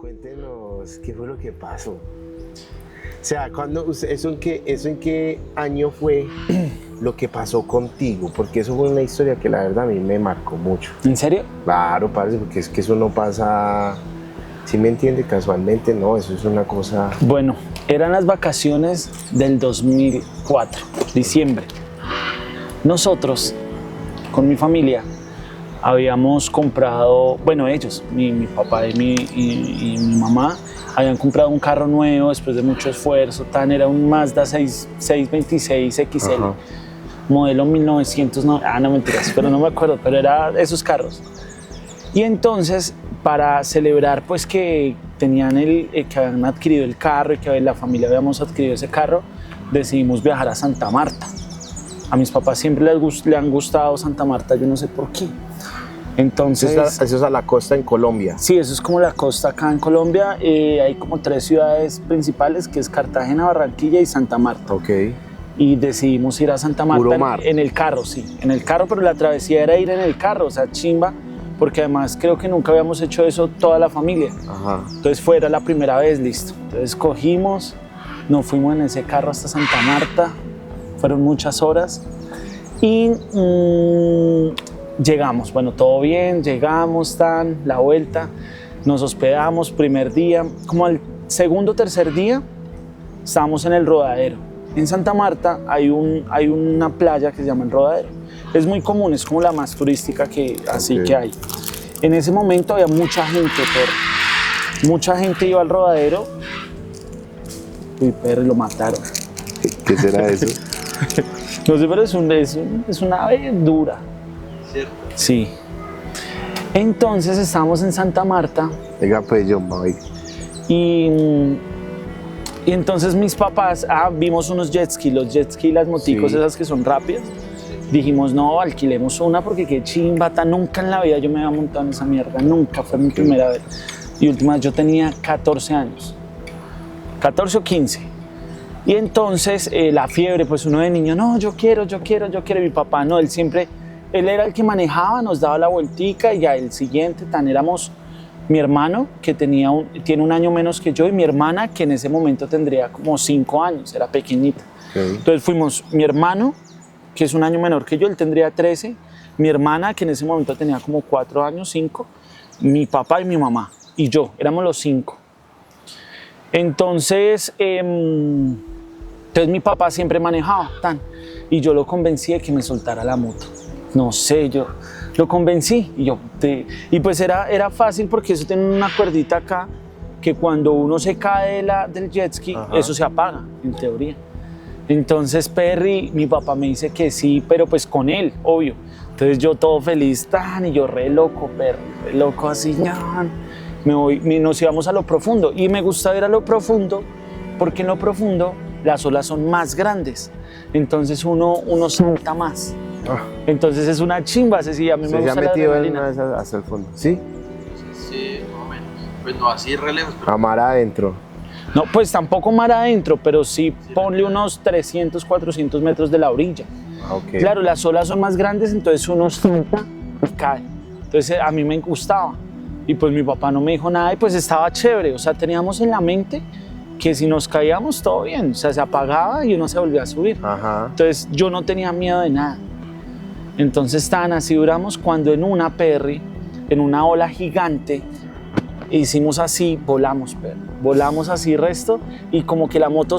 cuéntenos qué fue lo que pasó. O sea, ¿eso en qué año fue lo que pasó contigo? Porque eso fue una historia que la verdad a mí me marcó mucho. ¿En serio? Claro, parce, porque es que eso no pasa, ¿sí me entiende? Casualmente, no, eso es una cosa... Bueno, eran las vacaciones del 2004, diciembre. Nosotros, con mi familia, habíamos comprado, bueno, ellos, mi papá y mi mamá, habían comprado un carro nuevo después de mucho esfuerzo. Era un Mazda 626 XL, ajá, modelo 1990, no mentiras, pero no me acuerdo, pero era esos carros. Y entonces, para celebrar pues que tenían que habían adquirido el carro y que la familia habíamos adquirido ese carro, decidimos viajar a Santa Marta. A mis papás siempre le han gustado Santa Marta, yo no sé por qué. Entonces, eso es a la costa en Colombia. Sí, eso es como la costa acá en Colombia. Hay como 3 ciudades principales, que es Cartagena, Barranquilla y Santa Marta. Ok. Y decidimos ir a Santa Marta en el carro, sí, en el carro, pero la travesía era ir en el carro, o sea, chimba, porque además creo que nunca habíamos hecho eso toda la familia. Ajá. Entonces era la primera vez, listo. Entonces cogimos, nos fuimos en ese carro hasta Santa Marta, fueron muchas horas y llegamos, bueno, todo bien, llegamos, la vuelta, nos hospedamos, primer día, como al segundo o tercer día, estábamos en el Rodadero. En Santa Marta hay una playa que se llama el Rodadero. Es muy común, es como la más turística que hay. En ese momento había mucha gente, mucha gente iba al Rodadero. Uy, perro, lo mataron. ¿Qué será eso? No sé, pero es una ave dura. ¿Cierto? Sí. Entonces estábamos en Santa Marta. Venga, pues yo voy. Y entonces mis papás, vimos unos jet ski, los jet ski, las moticos, sí, esas que son rápidas. Dijimos, no, alquilemos una porque qué chimbata, nunca en la vida yo me había montado en esa mierda, nunca, fue mi primera vez. Y última vez yo tenía 14 años, 14 o 15. Y entonces la fiebre, pues uno de niño, no, yo quiero. Y mi papá no, él era el que manejaba, nos daba la vueltica y ya el siguiente, éramos mi hermano, que tiene un año menos que yo, y mi hermana, que en ese momento tendría como 5 años, era pequeñita. Okay. Entonces fuimos mi hermano, que es un año menor que yo, él tendría 13, mi hermana, que en ese momento tenía como 4 años, 5, mi papá y mi mamá, y yo, éramos los 5. Entonces mi papá siempre manejaba, y yo lo convencí de que me soltara la moto. No sé, yo lo convencí y pues era fácil porque eso tiene una cuerdita acá que cuando uno se cae del jet ski, ajá, eso se apaga, en teoría. Entonces Perry, mi papá me dice que sí, pero pues con él, obvio. Entonces yo todo feliz, y yo re loco, Perry, re loco así, nos íbamos a lo profundo y me gusta ir a lo profundo porque en lo profundo las olas son más grandes, entonces uno salta más. Entonces es una chimba, a mí me gusta la adrenalina. Hasta el fondo, ¿sí? Sí, más o menos. Pues no así re lejos. A mar adentro. No, pues tampoco mar adentro, pero sí ponle unos 300, 400 metros de la orilla. Okay. Claro, las olas son más grandes, entonces uno salta y cae. Entonces a mí me gustaba. Y pues mi papá no me dijo nada y pues estaba chévere. O sea, teníamos en la mente que si nos caíamos todo bien. O sea, se apagaba y uno se volvía a subir. Ajá. Entonces yo no tenía miedo de nada. Entonces así duramos cuando en una Perry, en una ola gigante, hicimos así, volamos así resto y como que la moto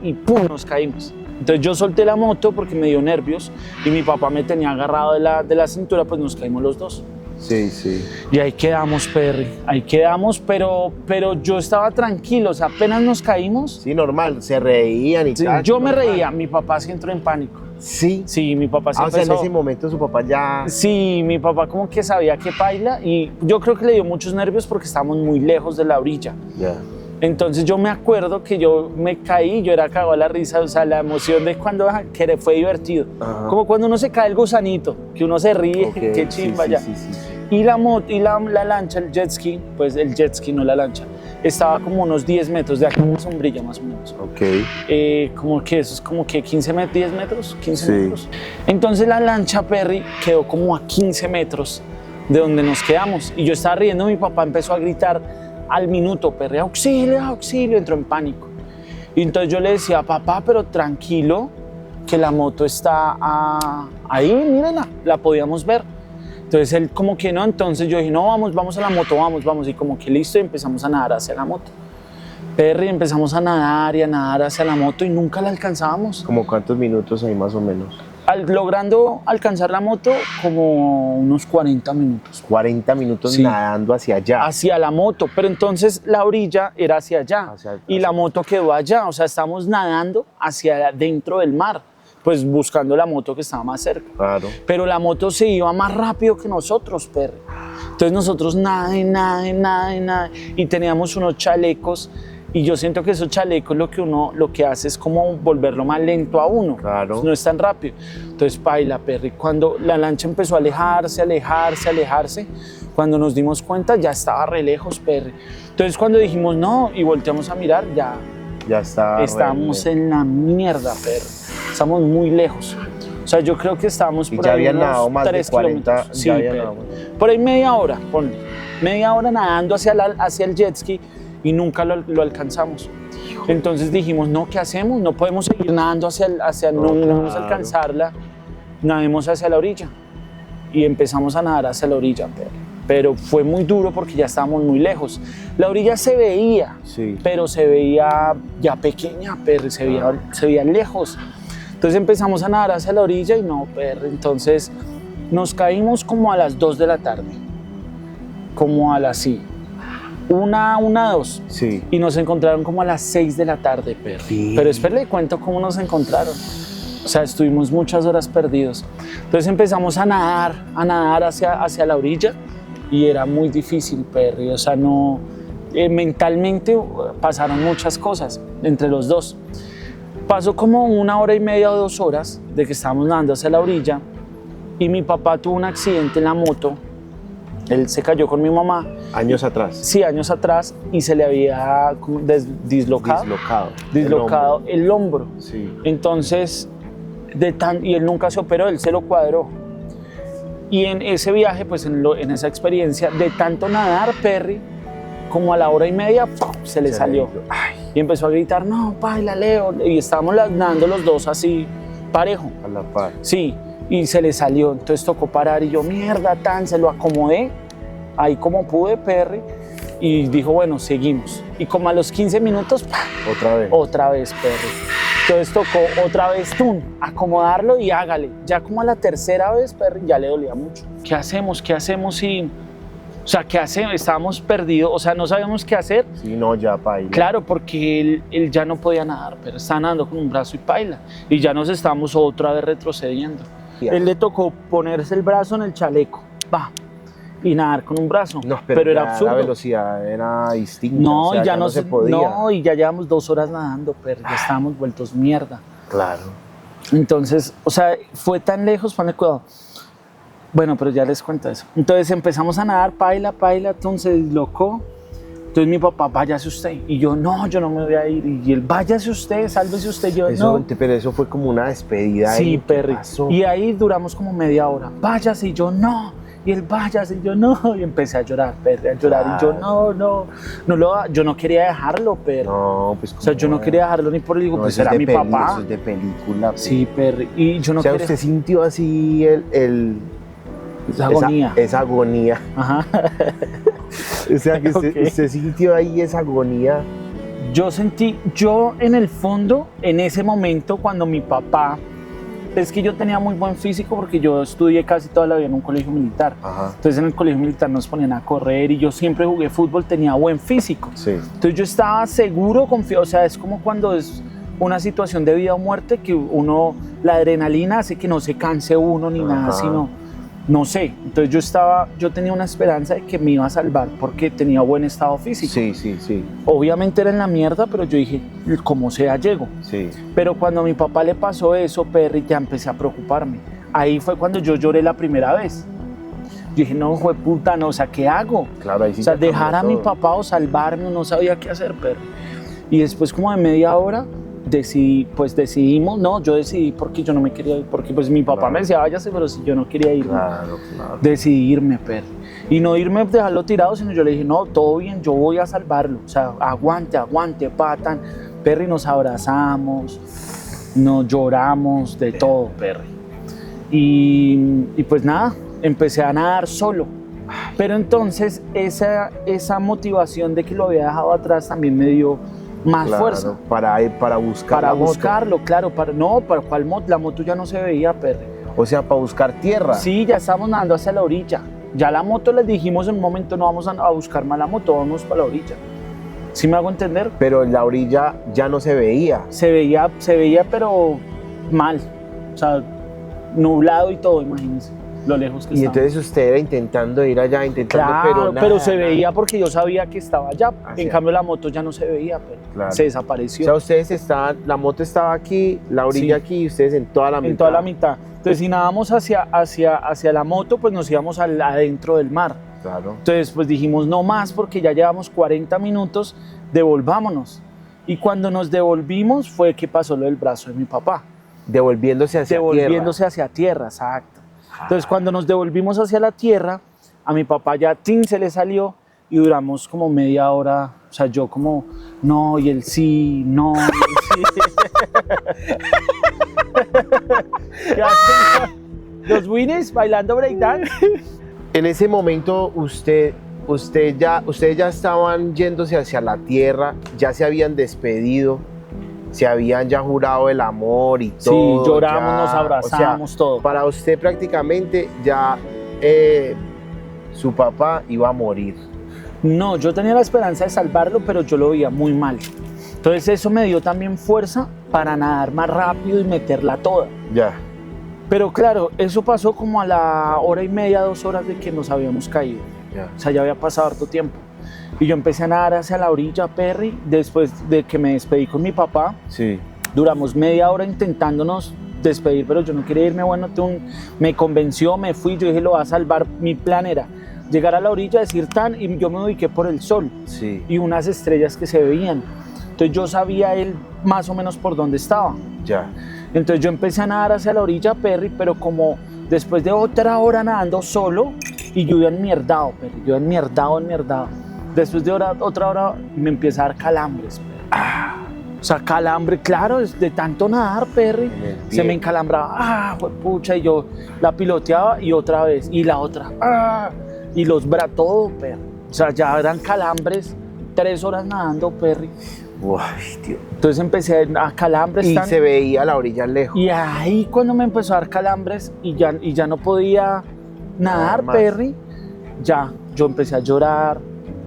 y ¡pum! Nos caímos. Entonces yo solté la moto porque me dio nervios y mi papá me tenía agarrado de la cintura, pues nos caímos los dos. Sí, sí. Y ahí quedamos, Perry, pero yo estaba tranquilo, o sea, apenas nos caímos. Sí, normal, se reían y sí, tal. Yo me reía, mi papá sí entró en pánico. Sí. Sí, mi papá sí empezó. O sea, en ese momento su papá ya... Sí, mi papá como que sabía que paila y yo creo que le dio muchos nervios porque estábamos muy lejos de la orilla. Ya. Entonces yo me acuerdo que yo me caí, yo era cagado a la risa, o sea, la emoción de cuando que fue divertido. Ajá. Como cuando uno se cae el gusanito, que uno se ríe, okay, qué chimba ya. Sí. Y la lancha, el jet ski, pues el jet ski, no la lancha, estaba como unos 10 metros de aquí, una sombrilla más o menos. Ok. Como que eso es como que 15 metros, 10 metros, 15 metros. Entonces la lancha, Perry, quedó como a 15 metros de donde nos quedamos. Y yo estaba riendo, mi papá empezó a gritar, al minuto, perre, auxilio, auxilio, entró en pánico. Y entonces yo le decía, papá, pero tranquilo, que la moto está ahí, mírenla, la podíamos ver. Entonces él como que no, entonces yo dije, no, vamos a la moto, vamos. Y como que listo, y empezamos a nadar hacia la moto. Perry, empezamos a nadar y a nadar hacia la moto y nunca la alcanzábamos. ¿Como cuántos minutos ahí más o menos? Logrando alcanzar la moto como unos 40 minutos. 40 minutos Sí. nadando hacia allá. Hacia la moto, pero entonces la orilla era hacia allá y la moto quedó allá, o sea, estamos nadando hacia dentro del mar, pues buscando la moto que estaba más cerca. Claro. Pero la moto se iba más rápido que nosotros, perro. Entonces nosotros nada, y teníamos unos chalecos. Y yo siento que esos chalecos lo que hace es como volverlo más lento a uno. Claro. No es tan rápido. Entonces, paila, perri. Cuando la lancha empezó a alejarse, cuando nos dimos cuenta ya estaba re lejos, perri. Entonces, cuando dijimos no y volteamos a mirar, ya estábamos en la mierda, perri. Estamos muy lejos. O sea, yo creo que estábamos Y por ya ahí habían unos nadado más de 3 40, kilómetros. Sí, ya habían perri. nadado. Por ahí media hora, ponle. Media hora nadando hacia el jet ski y nunca lo alcanzamos. Entonces dijimos, no, ¿qué hacemos? No podemos seguir nadando no vamos a alcanzarla, nademos hacia la orilla. Y empezamos a nadar hacia la orilla, pero fue muy duro porque ya estábamos muy lejos. La orilla se veía, Sí. pero se veía ya pequeña, se veía lejos. Entonces empezamos a nadar hacia la orilla y no, entonces nos caímos como a las 2 de la tarde, como a las, sí, una, 2. Sí. Y nos encontraron como a las 6 de la tarde, Sí. Pero espera, le cuento cómo nos encontraron. O sea, estuvimos muchas horas perdidos. Entonces empezamos a nadar hacia la orilla y era muy difícil, Perry. O sea, no, mentalmente pasaron muchas cosas entre los dos. Pasó como 1 hora y media o 2 horas de que estábamos nadando hacia la orilla y mi papá tuvo un accidente en la moto. Él se cayó con mi mamá. Años atrás. Sí, años atrás, y se le había como dislocado el hombro. Sí. Entonces, y él nunca se operó, él se lo cuadró. Y en ese viaje, pues en esa experiencia, de tanto nadar, Perry, como a la hora y media, ¡pum!, se le salió. Y empezó a gritar, no, paila, Leo. Y estábamos nadando los dos así, parejo. A la par. Sí, y se le salió, entonces tocó parar y yo, mierda, se lo acomodé, ahí como pude, Perry, y dijo, bueno, seguimos. Y como a los 15 minutos, ¡pah!, otra vez, Perry. Entonces tocó otra vez, acomodarlo y hágale. Ya como a la tercera vez, Perry, ya le dolía mucho. ¿Qué hacemos? O sea, ¿qué hacemos? Estábamos perdidos, o sea, no sabíamos qué hacer. Sí, no, ya paila. Claro, porque él ya no podía nadar, pero estaba nadando con un brazo y paila. Y ya nos estábamos otra vez retrocediendo. Él le tocó ponerse el brazo en el chaleco, y nadar con un brazo, No, pero era absurdo. La velocidad era distinta. No, o sea, y ya no se podía. No, y ya llevamos 2 horas nadando, pero ya estábamos vueltos mierda. Claro. Entonces, o sea, fue tan lejos, ponle cuidado. Bueno, pero ya les cuento eso. Entonces empezamos a nadar, paila, entonces loco. Entonces mi papá, váyase usted. Y yo, no, yo no me voy a ir. Y él, váyase usted, sálvese usted. Yo, Eso, no. pero eso fue como una despedida. Sí, ahí. Perry. Pasó? Y ahí duramos como media hora. Váyase, y yo, no. Y él, váyase, y yo, no. Y empecé a llorar, Perry, a llorar. Claro. Y yo, yo no quería dejarlo, Perry. No, pues O sea, yo no quería dejarlo ni por el hijo, no, pues eso es era de mi peli- papá. Eso es de película. Pues. Sí, Perry. Y yo no O sea, quería. usted sintió así Esa agonía. Esa agonía. Ajá. O sea, que Ok. usted sintió ahí esa agonía. Yo en el fondo, en ese momento, cuando mi papá, es que yo tenía muy buen físico porque yo estudié casi toda la vida en un colegio militar. Ajá. Entonces en el colegio militar nos ponían a correr y yo siempre jugué fútbol, tenía buen físico. Sí. Entonces yo estaba seguro, confiado, o sea, es como cuando es una situación de vida o muerte que la adrenalina hace que no se canse uno ni nada, Ajá. sino, no sé. Entonces yo tenía una esperanza de que me iba a salvar porque tenía buen estado físico. Sí. Obviamente era en la mierda, pero yo dije, como sea, llego. Sí. Pero cuando a mi papá le pasó eso, Perry, ya empecé a preocuparme. Ahí fue cuando yo lloré la primera vez. Yo dije, no, puta, no, o sea, ¿qué hago? Claro, ahí sí. O sea, ya cambió dejar a mi todo. papá o salvarme, no sabía qué hacer, Perry. Y después como de media hora, decidimos, no, yo decidí porque yo no me quería ir, porque pues mi papá Claro. me decía, váyase, pero si yo no quería ir, Claro. decidí irme, Perry. Y no irme, dejarlo tirado, sino yo le dije, no, todo bien, yo voy a salvarlo, o sea, aguante, patan. Perry, nos abrazamos, nos lloramos, de todo, Perry. Y pues nada, empecé a nadar solo. Pero entonces esa motivación de que lo había dejado atrás también me dio más Claro, fuerza. para buscar Para la moto. buscarlo, claro. ¿Para cuál moto? La moto ya no se veía, Perry. O sea, para buscar tierra. Sí, ya estábamos nadando hacia la orilla. Ya la moto les dijimos en un momento, no vamos a buscar más la moto, vamos para la orilla. ¿Sí me hago entender? Pero en la orilla ya no se veía. Se veía, pero mal. O sea, nublado y todo, imagínense lo lejos que Y estaba. entonces usted era intentando ir allá, Claro, nada, pero se nada. veía porque yo sabía que estaba allá. Así En es. cambio la moto ya no se veía, pero Claro. se O desapareció. sea, ustedes estaban, la moto estaba aquí, la orilla Sí. aquí y ustedes en toda la mitad. En toda la mitad. Entonces, si nadábamos hacia la moto, pues nos íbamos adentro del mar. Claro. Entonces, pues dijimos no más porque ya llevamos 40 minutos, devolvámonos. Y cuando nos devolvimos fue que pasó lo del brazo de mi papá. Devolviéndose hacia Devolviéndose hacia tierra, exacto. Entonces, cuando nos devolvimos hacia la tierra, a mi papá ya tin se le salió y duramos como media hora. O sea, yo como, no, y él sí, no, y él sí. Ya, los Winnies bailando breakdance. En ese momento ustedes ya estaban yéndose hacia la tierra, ya se habían despedido, se habían ya jurado el amor y Sí, todo. lloramos, ya, nos abrazamos, o sea, todo. Para usted prácticamente ya su papá iba a morir. No, yo tenía la esperanza de salvarlo, pero yo lo veía muy mal. Entonces eso me dio también fuerza para nadar más rápido y meterla toda. Ya. Pero claro, eso pasó como a la hora y media, 2 horas de que nos habíamos caído. Ya. O sea, ya había pasado harto tiempo. Y yo empecé a nadar hacia la orilla, Perry, después de que me despedí con mi papá. Sí. Duramos media hora intentándonos despedir, pero yo no quería irme. Bueno, me convenció, me fui, yo dije, lo va a salvar. Mi plan era llegar a la orilla, decir tan, y yo me ubiqué por el sol Sí. y unas estrellas que se veían. Entonces yo sabía él más o menos por dónde estaba. Ya. Entonces yo empecé a nadar hacia la orilla, Perry, pero como después de otra hora nadando solo, y yo iba enmierdado, Perry, yo enmierdado. Después de otra hora me empieza a dar calambres, Perry. O sea, calambre, claro, de tanto nadar, Perry, En el se me pie. encalambraba, pucha, y yo la piloteaba y otra vez, y la otra, y los brazos, todo, Perry. O sea, ya eran calambres, 3 horas nadando, Perry. Uy, Dios. Entonces empecé a calambres. Y se veía la orilla lejos. Y ahí cuando me empezó a dar calambres y ya no podía nadar, más. Perry, ya, yo empecé a llorar,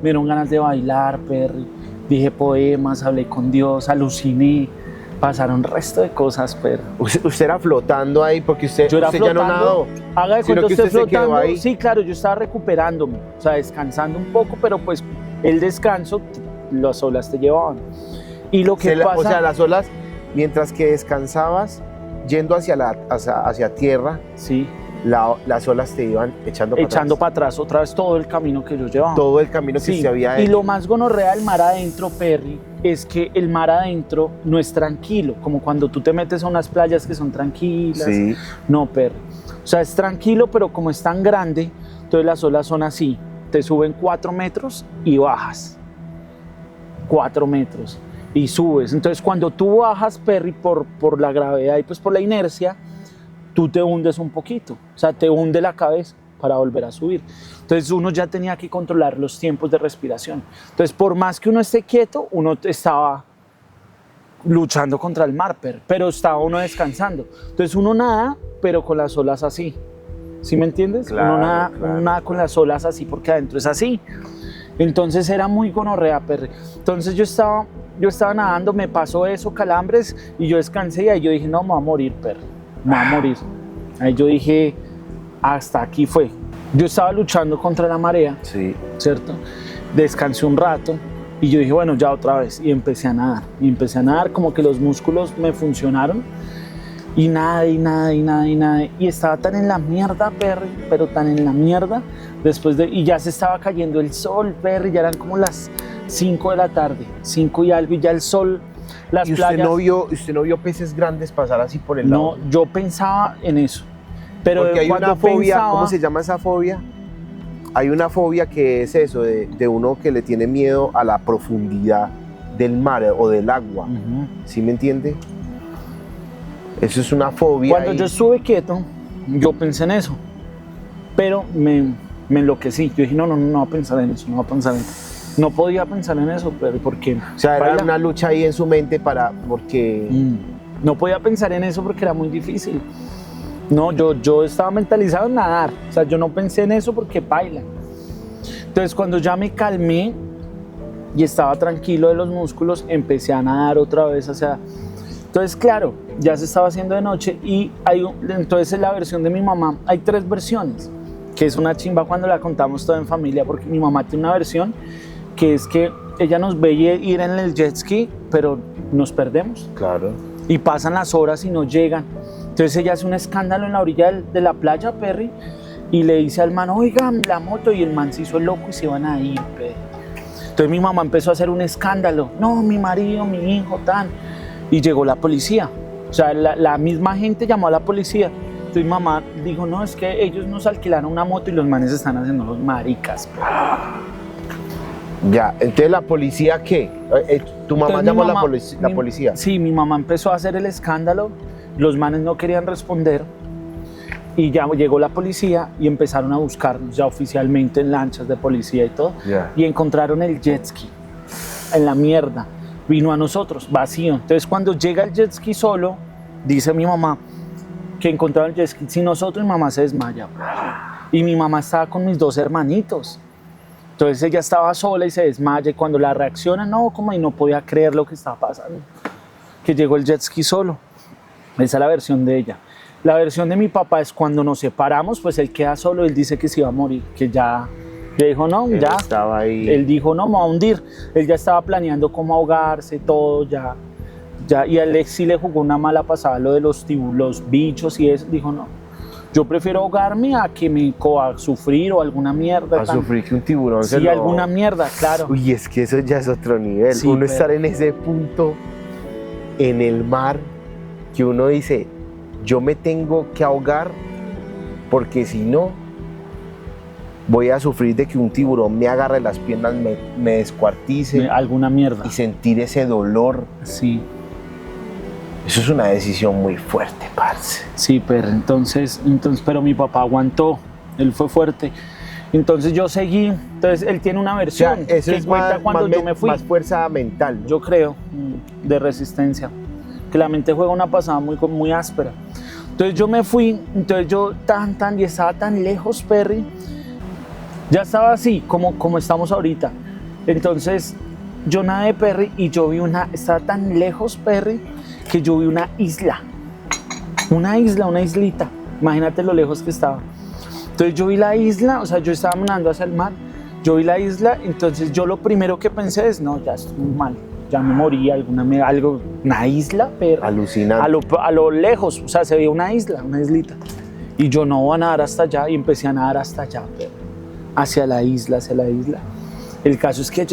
me dieron ganas de bailar, Perry, dije poemas, hablé con Dios, aluciné, pasaron resto de cosas, Perry. Usted era flotando ahí porque usted Yo era ya no nadó. haga de sino cuenta que usted usted se quedó flotando, ahí. sí, claro, yo estaba recuperándome, o sea, descansando un poco, pero pues el descanso, las olas te llevaban. Y lo que pasa... O sea, las olas, mientras que descansabas, yendo hacia tierra, sí, las olas te iban echando para echando atrás. para atrás otra vez todo el camino que yo llevaba. Todo el camino que Sí, se había y hecho. lo más gonorrea del mar adentro, Perry, es que el mar adentro no es tranquilo, como cuando tú te metes a unas playas que son tranquilas. Sí. No, Perry. O sea, es tranquilo, pero como es tan grande, entonces las olas son así. Te suben 4 metros y bajas. 4 metros y subes. Entonces, cuando tú bajas, Perry, por la gravedad y pues por la inercia, tú te hundes un poquito. O sea, te hunde la cabeza para volver a subir. Entonces, uno ya tenía que controlar los tiempos de respiración. Entonces, por más que uno esté quieto, uno estaba luchando contra el mar, pero estaba uno descansando. Entonces, uno nada, pero con las olas así. ¿Sí me entiendes? Claro, uno nada con las olas así porque adentro es así. Entonces era muy gonorrea, Perry. Entonces yo estaba nadando, me pasó eso, calambres, y yo descansé y ahí yo dije, no, me voy a morir, Perry, me voy a morir. Ahí yo dije, hasta aquí fue. Yo estaba luchando contra la marea, Sí. ¿cierto? Descansé un rato y yo dije, bueno, ya otra vez. Y empecé a nadar. Y empecé a nadar, como que los músculos me funcionaron. Y nada. Y estaba tan en la mierda, Perry, pero tan en la mierda. Y ya se estaba cayendo el sol, Perry, ya eran como las 5 de la tarde, 5 y algo, y ya el sol Las ¿Y playas... usted no vio peces grandes pasar así por el No, lado? yo pensaba en eso. Pero Porque hay cuando una fobia, pensaba, ¿cómo se llama esa fobia? Hay una fobia que es eso, de uno que le tiene miedo a la profundidad del mar o del agua. Ujú. ¿Sí me entiende? Eso es una fobia. Cuando yo estuve quieto, yo pensé en eso. Pero me enloquecí. Yo dije, no voy a pensar en eso, no voy a pensar en eso. No podía pensar en eso, pero porque... O sea, era una lucha ahí en su mente porque... No podía pensar en eso porque era muy difícil. No, yo estaba mentalizado en nadar. O sea, yo no pensé en eso porque baila. Entonces, cuando ya me calmé y estaba tranquilo de los músculos, empecé a nadar otra vez. O sea, entonces, claro, ya se estaba haciendo de noche y entonces en la versión de mi mamá, hay 3 versiones, que es una chimba cuando la contamos toda en familia, porque mi mamá tiene una versión que es que ella nos ve ir en el jet ski, pero nos perdemos. Claro. Y pasan las horas y no llegan. Entonces ella hace un escándalo en la orilla de la playa, Perry, y le dice al man, oiga, la moto, y el man se hizo el loco y se van a ir, Perry. Entonces mi mamá empezó a hacer un escándalo, no, mi marido, mi hijo, tan, y llegó la policía. O sea, la misma gente llamó a la policía. Entonces mi mamá dijo, no, es que ellos nos alquilaron una moto y los manes están haciendo los maricas, Perry. Ya, entonces la policía, ¿qué? ¿Tu mamá Entonces, llamó mi a mamá- la policía? Sí, mi mamá empezó a hacer el escándalo, los manes no querían responder y ya llegó la policía y empezaron a buscarnos ya oficialmente en lanchas de policía y todo. Ya. Y encontraron el jet ski en la mierda. Vino a nosotros, vacío. Entonces cuando llega el jet ski solo, dice mi mamá que encontraron el jet ski sin nosotros, mi mamá se desmaya. Y mi mamá estaba con mis 2 hermanitos. Entonces ella estaba sola y se desmaya y cuando la reacciona, no, como y no podía creer lo que estaba pasando, que llegó el jet ski solo. Esa es la versión de ella. La versión de mi papá es cuando nos separamos, pues él queda solo, él dice que se iba a morir, que ya, le dijo no, Él ya. estaba ahí. Él dijo no, me va a hundir. Él ya estaba planeando cómo ahogarse, todo, ya. Y a Alex sí le jugó una mala pasada lo de los bichos y eso, dijo no. Yo prefiero ahogarme a que me a sufrir o alguna mierda. A sufrir que un tiburón se Sí, lo... alguna mierda, claro. Uy, es que eso ya es otro nivel. Sí, uno pero- estar en ese punto, en el mar, que uno dice, yo me tengo que ahogar porque si no, voy a sufrir de que un tiburón me agarre las piernas, me descuartice Alguna mierda. y sentir ese dolor. Sí, Eso es una decisión muy fuerte, parce. sí, pero entonces, pero mi papá aguantó, él fue fuerte. Entonces yo seguí, entonces él tiene una O sea, versión eso que es cuenta más, cuando yo me fui. más fuerza mental, ¿no? Yo creo, de resistencia, que la mente juega una pasada muy áspera. Entonces yo me fui, entonces yo y estaba tan lejos, Perry, ya estaba así, como estamos ahorita. Entonces yo nadé, Perry, y yo vi estaba tan lejos, Perry, que yo vi una islita, imagínate lo lejos que estaba. Entonces yo vi la isla, o sea, yo estaba nadando hacia el mar, yo vi la isla, entonces yo lo primero que pensé es, no, ya estoy muy mal, ya me morí, una isla, pero Alucinante. a lo lejos, o sea, se veía una islita. Y yo no voy a nadar hasta allá, y empecé a nadar hasta allá, pero hacia la isla. El caso es que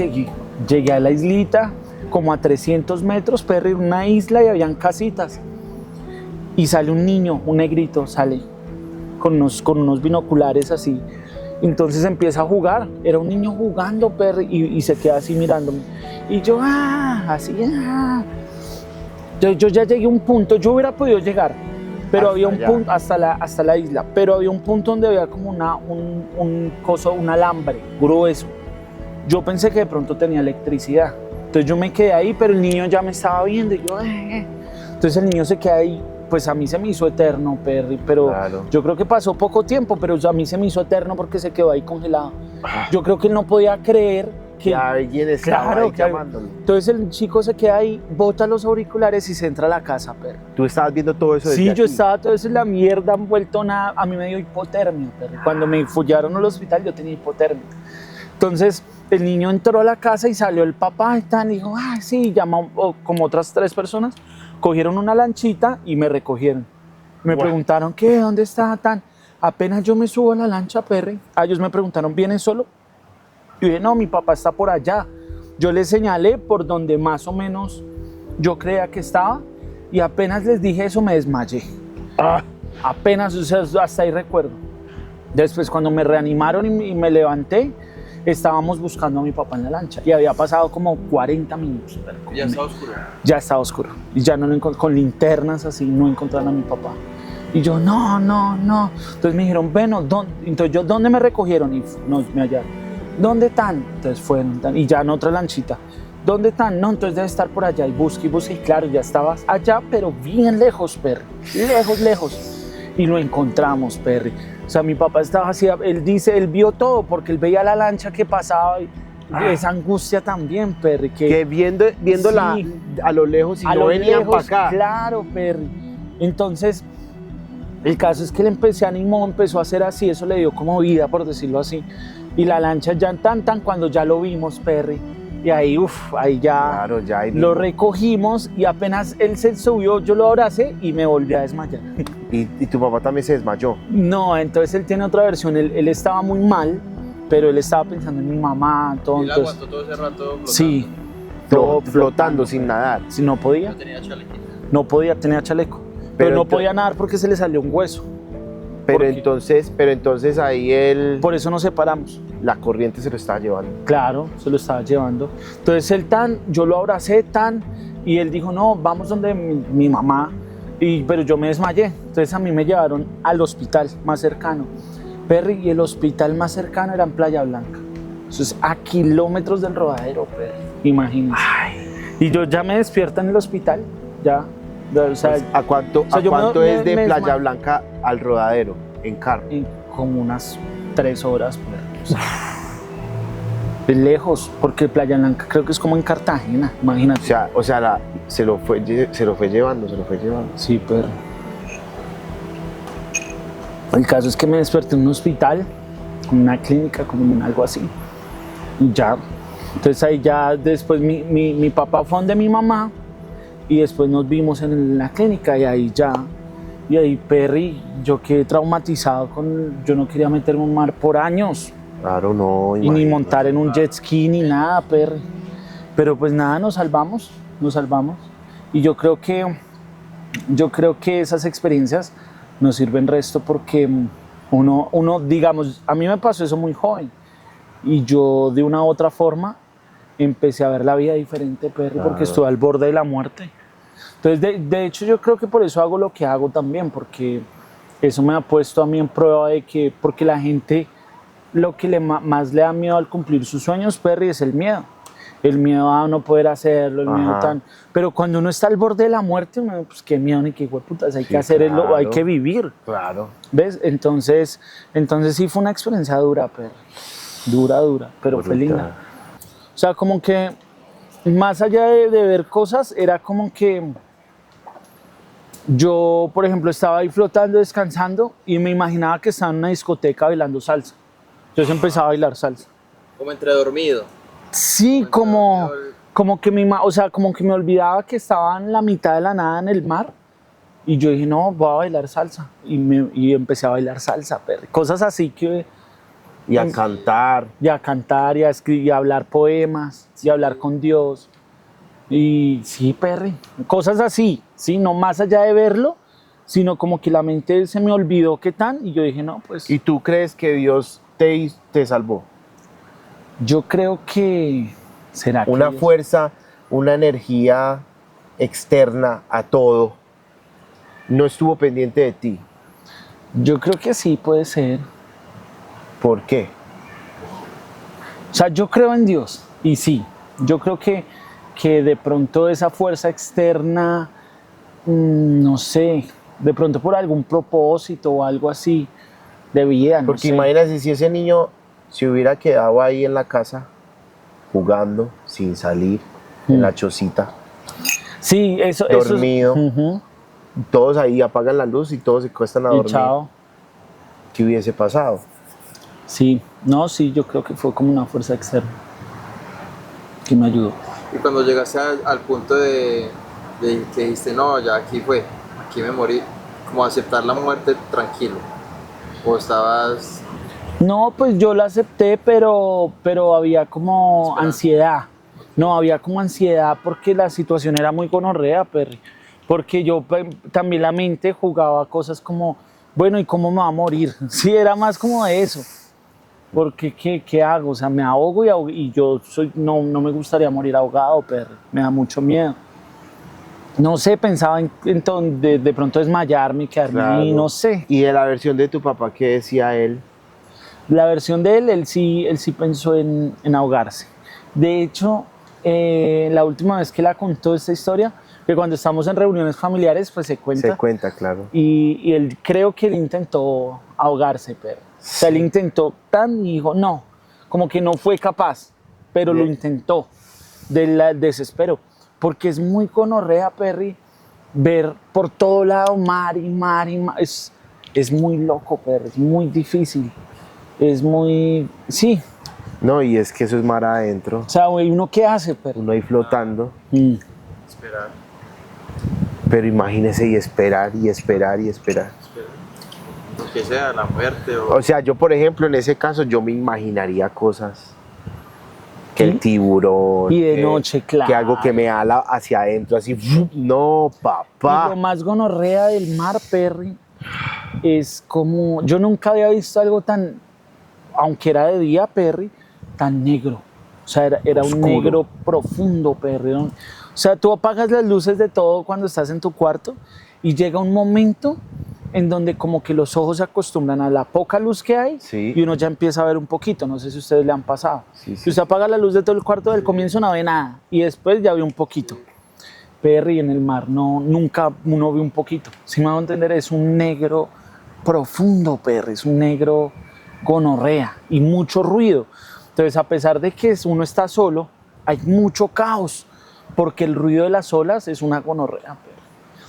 llegué a la islita, como a 300 metros, Perry, una isla y habían casitas. Y sale un niño, un negrito, sale con unos binoculares así. Entonces empieza a jugar, era un niño jugando, Perry, y se queda así mirándome. Y yo, así. Yo ya llegué a un punto, yo hubiera podido llegar, pero había un punto, hasta la isla, pero había un punto donde había como un alambre grueso. Yo pensé que de pronto tenía electricidad. Entonces yo me quedé ahí, pero el niño ya me estaba viendo y yo, Entonces el niño se queda ahí, pues a mí se me hizo eterno, Perry, pero Claro. yo creo que pasó poco tiempo, pero a mí se me hizo eterno porque se quedó ahí congelado. Yo creo que él no podía creer que... alguien estaba ahí llamándolo. Entonces el chico se queda ahí, bota los auriculares y se entra a la casa, Perry. Tú estabas viendo todo eso desde Sí, yo aquí. estaba todo eso en la mierda, envuelto nada. A mí me dio hipotermia, Perry. Cuando me fueron al hospital yo tenía hipotermia. Entonces el niño entró a la casa y salió el papá y tal, y dijo, sí, llamó como otras 3 personas, cogieron una lanchita y me recogieron. Me preguntaron, ¿qué? ¿Dónde está tan? Apenas yo me subo a la lancha, Perry, ellos me preguntaron, ¿vienes solo? Y dije, no, mi papá está por allá. Yo le señalé por donde más o menos yo creía que estaba y apenas les dije eso me desmayé. Apenas, o sea, hasta ahí recuerdo. Después cuando me reanimaron y me levanté, estábamos buscando a mi papá en la lancha y había pasado como 40 minutos. Ya estaba oscuro. Ya estaba oscuro y ya no lo con linternas así, no encontraron a mi papá. Y yo, no. Entonces me dijeron, bueno, entonces yo, ¿dónde me recogieron? Y no, me hallaron. ¿Dónde están? Entonces fueron, y ya en otra lanchita. ¿Dónde están? No, entonces debe estar por allá. Y busqué, y claro, ya estabas allá, pero bien lejos, Perry. Lejos. Y lo encontramos, Perry. O sea, mi papá estaba así, él vio todo, porque él veía la lancha que pasaba y esa angustia también, Perry. Que viéndola sí, a lo lejos y a no lo venían lejos, para acá. Claro, Perry. Entonces, el caso es que él se animó, empezó a hacer así, eso le dio como vida, por decirlo así. Y la lancha ya cuando ya lo vimos, Perry, y ahí, ahí ya, Claro, ya ahí lo mismo. recogimos y apenas él se subió, yo lo abracé y me volví a desmayar. Y tu papá también se desmayó. No, entonces él tiene otra versión, él estaba muy mal, pero él estaba pensando en mi mamá, todo. ¿Y él Entonces, aguantó todo ese rato flotando? sí, Flotando sin nadar. si no podía. No tenía chalequito. No podía, tenía chaleco. Pero no podía nadar porque se le salió un hueso. Pero ¿Por qué? entonces ahí Por eso nos separamos. la corriente se lo estaba llevando. Claro, se lo estaba llevando. Entonces yo lo abracé y él dijo, no, vamos donde mi mamá. Pero yo me desmayé. Entonces a mí me llevaron al hospital más cercano. Perry, y el hospital más cercano era en Playa Blanca. Entonces a kilómetros del Rodadero, Perry. Imagínense. Y yo ya me despierto en el hospital, ya. O sea, ¿A cuánto, sea, yo es de me Playa desma- Blanca al Rodadero en carro? en como unas 3 horas, Perry. O sea, es lejos, porque Playa Blanca creo que es como en Cartagena, imagínate. O sea, se lo fue llevando. Sí, pero el caso es que me desperté en un hospital, en una clínica, como en algo así. Y ya. Entonces ahí ya después mi papá fue donde mi mamá y después nos vimos en la clínica y ahí ya. Y ahí, Perry, yo quedé traumatizado yo no quería meterme en un mar por años. Claro, no. Y ni imagínate. montar en un jet ski ni nada, Perry. Pero pues nada, nos salvamos. Y yo creo que esas experiencias nos sirven resto porque uno, digamos, a mí me pasó eso muy joven. Y yo de una u otra forma empecé a ver la vida diferente, Perry, Claro. porque estuve al borde de la muerte. Entonces, de hecho, yo creo que por eso hago lo que hago también, porque eso me ha puesto a mí en prueba de que, porque la gente, lo que más le da miedo al cumplir sus sueños, Perry, es el miedo. El miedo a no poder hacerlo, el miedo Ajá. Pero cuando uno está al borde de la muerte, uno, pues qué miedo ni qué hueputas, hay Sí, que hacerlo, claro. hay que vivir. Claro. ¿Ves? Entonces sí fue una experiencia dura, Perry. Dura, pero fue Brutal. linda. O sea, como que más allá de ver cosas, era como que yo, por ejemplo, estaba ahí flotando, descansando y me imaginaba que estaba en una discoteca bailando salsa. Entonces empezaba a bailar salsa. Como entre dormido. Sí, como que como que me olvidaba que estaba en la mitad de la nada en el mar y yo dije, no, voy a bailar salsa. Y empecé a bailar salsa, Perry. Cosas así que... Y a cantar. Y a cantar, y a escribir, y a hablar poemas, y a hablar con Dios. Y sí, Perry, cosas así, ¿sí? No más allá de verlo, sino como que la mente se me olvidó qué tan, y yo dije, no, pues... ¿Y tú crees que Dios te salvó? Yo creo que... ¿Será que Una Dios? fuerza, una energía externa a todo no estuvo pendiente de ti. Yo creo que sí, puede ser. ¿Por qué? O sea, yo creo en Dios, y sí, yo creo que de pronto esa fuerza externa, no sé, de pronto por algún propósito o algo así de vida, no Porque sé. imagínate si ese niño se hubiera quedado ahí en la casa jugando, sin salir, en la chocita, Sí, eso dormido. Ujú. todos ahí apagan la luz y todos se cuestan a Y dormir. chao. ¿Qué hubiese pasado? Sí, no, sí, yo creo que fue como una fuerza externa que me ayudó. Y cuando llegaste al punto de que dijiste, no, ya aquí fue, aquí me morí, como aceptar la muerte tranquilo. O estabas... No, pues yo la acepté, pero había como Esperanza. ansiedad. No, había como ansiedad porque la situación era muy gonorrea, Perry. Porque yo también la mente jugaba cosas como, bueno, ¿y cómo me va a morir? Sí, era más como de eso. Porque, ¿qué hago? O sea, me ahogo y yo no me gustaría morir ahogado, Perry. Me da mucho miedo. No sé, pensaba de pronto desmayarme, quedarme ahí, no sé. ¿Y de la versión de tu papá qué decía él? La versión de él sí pensó en ahogarse. De hecho, la última vez que la contó esta historia, que cuando estamos en reuniones familiares, pues se cuenta. Se cuenta, claro. Y él creo que él intentó ahogarse, pero. O sea, él intentó y dijo, no, como que no fue capaz, pero lo intentó del desespero. Porque es muy gonorrea, Perry, ver por todo lado mar y mar y mar. Es muy loco, Perry, es muy difícil. Es muy. Sí. No, y es que eso es mar adentro. O sea, güey, ¿uno qué hace, Perry? Uno ahí flotando. Esperar. Pero imagínese y esperar y esperar y esperar. Lo que sea, la muerte O sea, yo por ejemplo en ese caso yo me imaginaría cosas. Que el tiburón. Y de noche, claro. Que algo que me ala hacia adentro, así. No, papá. Y lo más gonorrea del mar, Perry, es como. Yo nunca había visto algo tan. Aunque era de día, Perry, tan negro. O sea, era un negro profundo, Perry. O sea, tú apagas las luces de todo cuando estás en tu cuarto y llega un momento en donde como que los ojos se acostumbran a la poca luz que hay y uno ya empieza a ver un poquito. No sé si a ustedes le han pasado. Si usted apaga la luz de todo el cuarto, del comienzo no ve nada y después ya ve un poquito. Perry, en el mar nunca uno ve un poquito. Si me van a entender, es un negro profundo, Perry. Es un negro gonorrea y mucho ruido. Entonces, a pesar de que uno está solo, hay mucho caos porque el ruido de las olas es una gonorrea, Perry.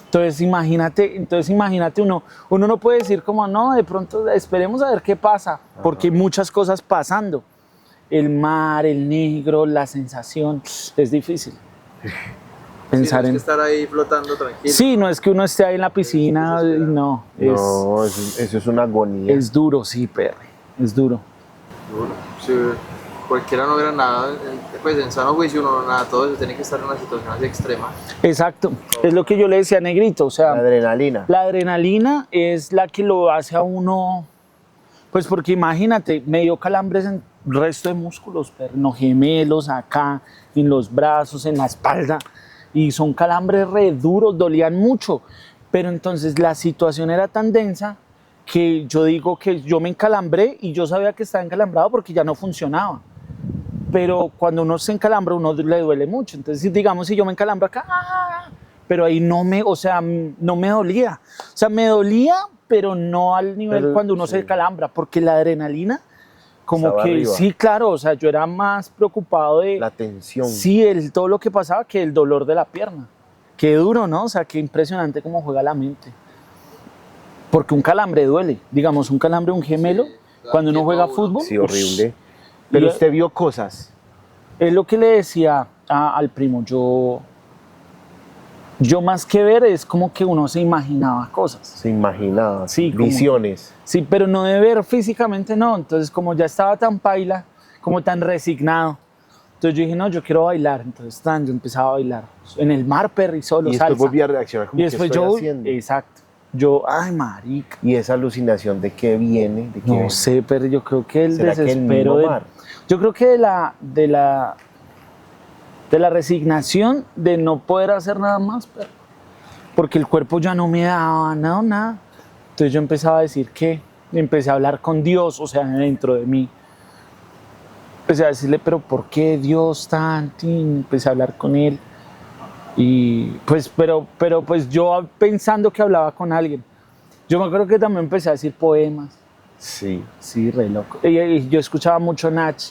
Entonces imagínate uno no puede decir como, no, de pronto esperemos a ver qué pasa, porque hay muchas cosas pasando. El mar, el negro, la sensación, es difícil. Pensar no es que estar ahí flotando tranquilo. Sí, no es que uno esté ahí en la piscina, no. Eso es una agonía. Es duro, sí, Perry, es duro. Duro. Si cualquiera no hubiera nada, pues en sano juicio uno no nada, todo eso tiene que estar en una situación así extrema. Exacto, es lo que yo le decía a Negrito, o sea. La adrenalina. La adrenalina es la que lo hace a uno, pues porque imagínate, me dio calambres en el resto de músculos, pero en los gemelos, acá, en los brazos, en la espalda, y son calambres re duros, dolían mucho, pero entonces la situación era tan densa que yo digo que yo me encalambré y yo sabía que estaba encalambrado porque ya no funcionaba. Pero cuando uno se encalambra, uno le duele mucho. Entonces, digamos, si yo me encalambro acá, pero ahí no me dolía. O sea, me dolía, pero no al nivel cuando uno se calambra, porque la adrenalina, como estaba que arriba. sí, claro, o sea, yo era más preocupado de la tensión. Sí, todo lo que pasaba que el dolor de la pierna. Qué duro, ¿no? O sea, qué impresionante cómo juega la mente. Porque un calambre duele. Digamos, un calambre, un gemelo, cuando uno juega fútbol. Sí, horrible. Pero usted vio cosas. Es lo que le decía al primo. Yo más que ver es como que uno se imaginaba cosas. Se imaginaba. Sí, visiones. Sí, pero no de ver físicamente, no. Entonces, como ya estaba tan paila, como tan resignado. Entonces yo dije, no, yo quiero bailar. Entonces yo empezaba a bailar. En el mar, Perry, solo, y después salsa. volví a reaccionar como, y después ¿qué estoy haciendo? Exacto. Ay, marica. Y esa alucinación de qué viene. No sé, pero yo creo que el ¿será desespero que el mar? Yo creo que de la resignación de no poder hacer nada más, porque el cuerpo ya no me daba nada. Entonces yo empezaba a decir que empecé a hablar con Dios, o sea, dentro de mí. Empecé a decirle, pero ¿por qué Dios tanto? Empecé a hablar con él. Y pues, pero pues yo pensando que hablaba con alguien. Yo me acuerdo que también empecé a decir poemas. Sí. Sí, re loco. Y yo escuchaba mucho Nach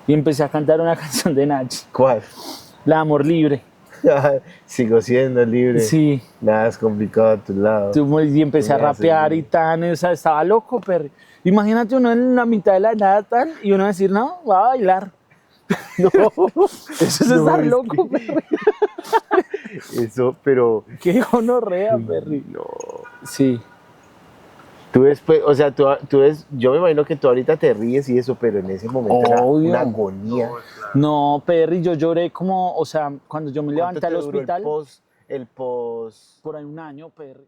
y empecé a cantar una canción de Nach. ¿Cuál? La Amor Libre. Sigo siendo libre. Sí. Nada es complicado a tu lado. Y empecé a rapear y tan, o sea, estaba loco, pero imagínate uno en la mitad de la nada tan y uno decir, no, va a bailar. No, eso es estar loco, Perry. Eso, pero... Qué gonorrea, Perry. No. Sí. Tú después, o sea, yo me imagino que tú ahorita te ríes y eso, pero en ese momento era Obvio. una agonía. No, Perry, yo lloré como, o sea, cuando yo me ¿Cuánto levanté al te duró hospital, el post? por ahí un año, Perry.